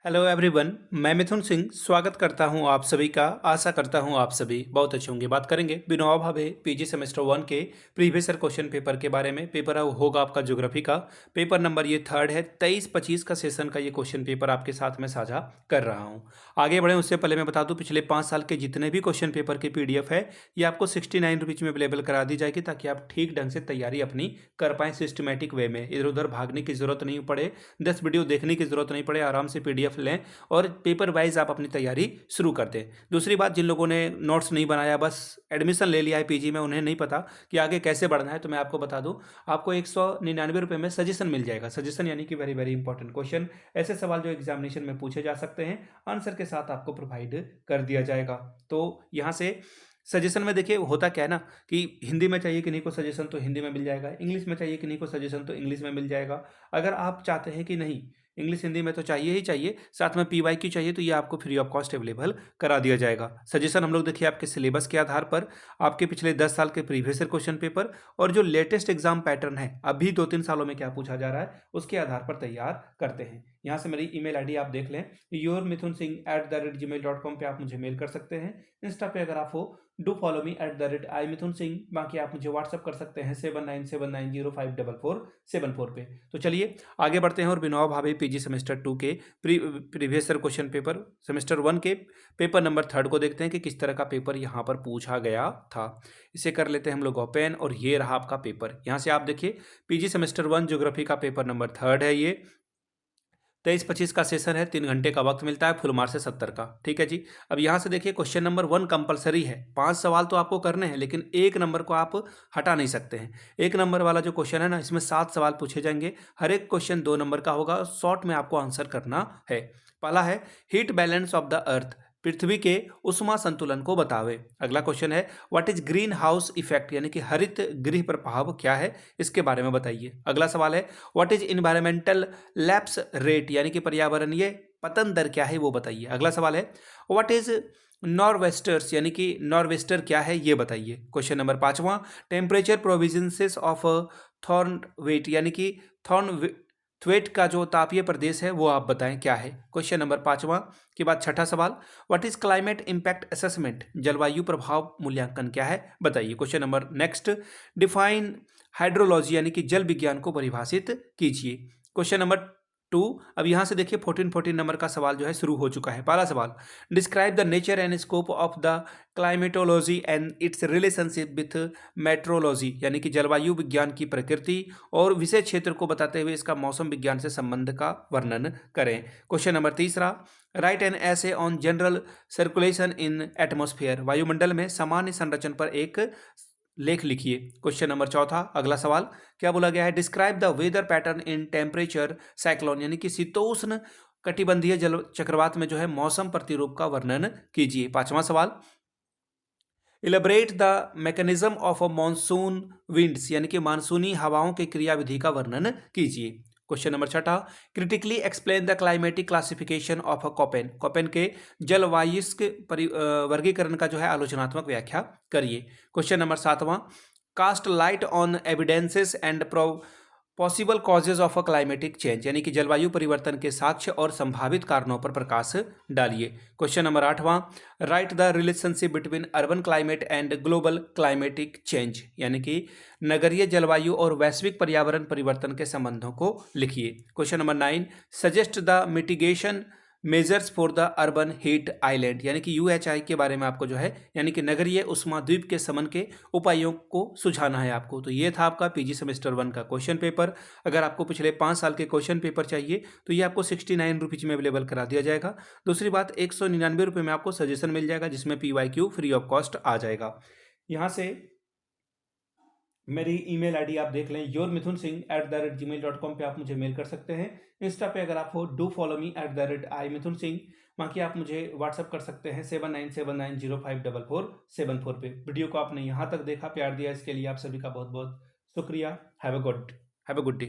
Hello everyone, मैं मिथुन सिंह स्वागत करता हूं आप सभी का। आशा करता हूं आप सभी बहुत अच्छे होंगे। बात करेंगे विनोबा भावे पीजी सेमेस्टर 1 के प्रीवियस ईयर क्वेश्चन पेपर के बारे में। पेपर होगा आपका ज्योग्राफी का। पेपर नंबर ये थर्ड है। 23-25 का सेशन का ये क्वेश्चन पेपर आपके साथ में साझा कर रहा हूँ। आगे बढ़े उससे पहले मैं बता दूँ, पिछले 5 साल के जितने भी क्वेश्चन पेपर की PDF है ये आपको 69 रुपीज़ में अवेलेबल करा दी जाएगी, ताकि आप ठीक ढंग से तैयारी अपनी कर पाएँ सिस्टमेटिक वे में। इधर उधर भागने की जरूरत नहीं पड़े, 10 वीडियो देखने की जरूरत नहीं पड़े, आराम से PDF लें और पेपर वाइज आप अपनी तैयारी शुरू कर दें। दूसरी बात, जिन लोगों ने नोट्स नहीं बनाया, बस एडमिशन ले लिया है पीजी में, उन्हें नहीं पता कि आगे कैसे बढ़ना है, तो मैं आपको बता दूं, आपको 199 रुपये में सजेशन मिल जाएगा। सजेशन यानी कि वेरी वेरी इंपॉर्टेंट क्वेश्चन, ऐसे सवाल जो एग्जामिनेशन में पूछे जा सकते हैं, आंसर के साथ आपको प्रोवाइड कर दिया जाएगा। तो यहाँ से सजेशन में देखिए होता क्या है ना, कि हिंदी में चाहिए किन्हीं को सजेशन तो हिंदी में मिल जाएगा, इंग्लिश में चाहिए किन्हीं को सजेशन तो इंग्लिश में मिल जाएगा। अगर आप चाहते हैं कि नहीं इंग्लिश हिंदी में तो चाहिए ही चाहिए, साथ में PYQ चाहिए, तो ये आपको फ्री ऑफ कॉस्ट अवेलेबल करा दिया जाएगा। सजेशन हम लोग देखिए आपके सिलेबस के आधार पर, आपके पिछले 10 साल के प्रीवियस ईयर क्वेश्चन पेपर और जो लेटेस्ट एग्जाम पैटर्न है अभी 2-3 सालों में क्या पूछा जा रहा है उसके आधार पर तैयार करते हैं। यहाँ से मेरी email ID आप देख लें, yourmithunSingh@gmail.com पे आप मुझे मेल कर सकते हैं। इंस्टा पे अगर आप हो, डू फॉलो मी @iMithunSingh। बाकी आप मुझे व्हाट्सअप कर सकते हैं 7979054474 पे। तो चलिए आगे बढ़ते हैं और विनोबा भावे पीजी सेमेस्टर 2 के previous year question paper semester 1 के पेपर नंबर थर्ड को देखते हैं कि किस तरह का पेपर यहाँ पर पूछा गया था। इसे कर लेते हैं हम लोग ओपन, और ये रहा आपका पेपर। यहाँ से आप देखिए पीजी सेमेस्टर 1 ज्योग्राफी का पेपर नंबर थर्ड है ये। 23-25 का सेशन है, 3 घंटे का वक्त मिलता है, फुल मार्क्स से 70 का। ठीक है जी। अब यहाँ से देखिए क्वेश्चन नंबर 1 कंपलसरी है, 5 सवाल तो आपको करने हैं, लेकिन 1 नंबर को आप हटा नहीं सकते हैं। 1 नंबर वाला जो क्वेश्चन है ना, इसमें 7 सवाल पूछे जाएंगे, हर एक क्वेश्चन 2 नंबर का होगा, शॉर्ट में आपको आंसर करना है। पहला है heat balance of the earth, पृथ्वी के उष्मा संतुलन को बतावे। अगला क्वेश्चन है what is greenhouse effect, यानी कि हरित गृह प्रभाव क्या है, इसके बारे में बताइए। अगला सवाल है what is environmental lapse rate, यानी कि पर्यावरणीय पतन दर क्या है वो बताइए। अगला सवाल है व्हाट इज नॉर्वेस्टर्स, यानी कि नॉर्वेस्टर क्या है ये बताइए। क्वेश्चन नंबर 5वां temperature provinces of Thornthwaite, यानी कि थॉर्न थ्वेट का जो तापीय प्रदेश है वो आप बताएं क्या है। क्वेश्चन नंबर 5वां के बाद छठा सवाल what is climate impact assessment, जलवायु प्रभाव मूल्यांकन क्या है बताइए। Question number next define hydrology, यानी कि जल विज्ञान को परिभाषित कीजिए। क्वेश्चन नंबर 2, अब यहाँ से देखिए 14 नंबर का सवाल जो है शुरू हो चुका है। पहला सवाल describe the nature and scope of the climatology and it's relationship with metrology, यानी कि जलवायु विज्ञान की प्रकृति और विषय क्षेत्र को बताते हुए इसका मौसम विज्ञान से संबंध का वर्णन करें। क्वेश्चन नंबर तीसरा राइट एन ऐसे on general circulation in atmosphere, वायुमंडल में सामान्य संरचन पर एक लेख लिखिए। क्वेश्चन नंबर चौथा अगला सवाल क्या बोला गया है describe the weather pattern in temperature cyclone, यानी कि शीतोष्ण कटिबंधीय जल चक्रवात में जो है मौसम प्रतिरूप का वर्णन कीजिए। पांचवा सवाल elaborate the mechanism of a monsoon winds, यानी कि मानसूनी हवाओं की क्रियाविधि का वर्णन कीजिए। क्वेश्चन नंबर छठा critically explain the climatic classification of a Koppen, Koppen के जलवायुस्क वर्गीकरण का जो है आलोचनात्मक व्याख्या करिए। क्वेश्चन नंबर सातवां cast light on evidences and possible causes of a climatic change, यानी कि जलवायु परिवर्तन के साक्ष्य और संभावित कारणों पर प्रकाश डालिए। क्वेश्चन नंबर 8वां write the relationship between urban climate and global climatic change, यानी कि नगरीय जलवायु और वैश्विक पर्यावरण परिवर्तन के संबंधों को लिखिए। Question number 9 suggest the mitigation measures for the urban heat island, यानी कि UHI के बारे में आपको जो है यानी कि नगरीय उष्मा द्वीप के समन के उपायों को सुझाना है आपको। तो ये था आपका पीजी सेमेस्टर 1 का क्वेश्चन पेपर। अगर आपको पिछले 5 साल के क्वेश्चन पेपर चाहिए तो ये आपको 69 रुपीज़ में अवेलेबल करा दिया जाएगा। दूसरी बात 199 रुपये में आपको सजेशन मिल जाएगा, जिसमें PYQ फ्री ऑफ कॉस्ट आ जाएगा। यहाँ से मेरी email ID आप देख लें yourmithunSingh@gmail.com पे आप मुझे मेल कर सकते हैं। इंस्टा पे अगर आप हो डू फॉलो मी @iMithunSingh। बाकी आप मुझे व्हाट्सअप कर सकते हैं 7979054474 पे। वीडियो को आपने यहाँ तक देखा, प्यार दिया, इसके लिए आप सभी का बहुत बहुत शुक्रिया। Have a good day.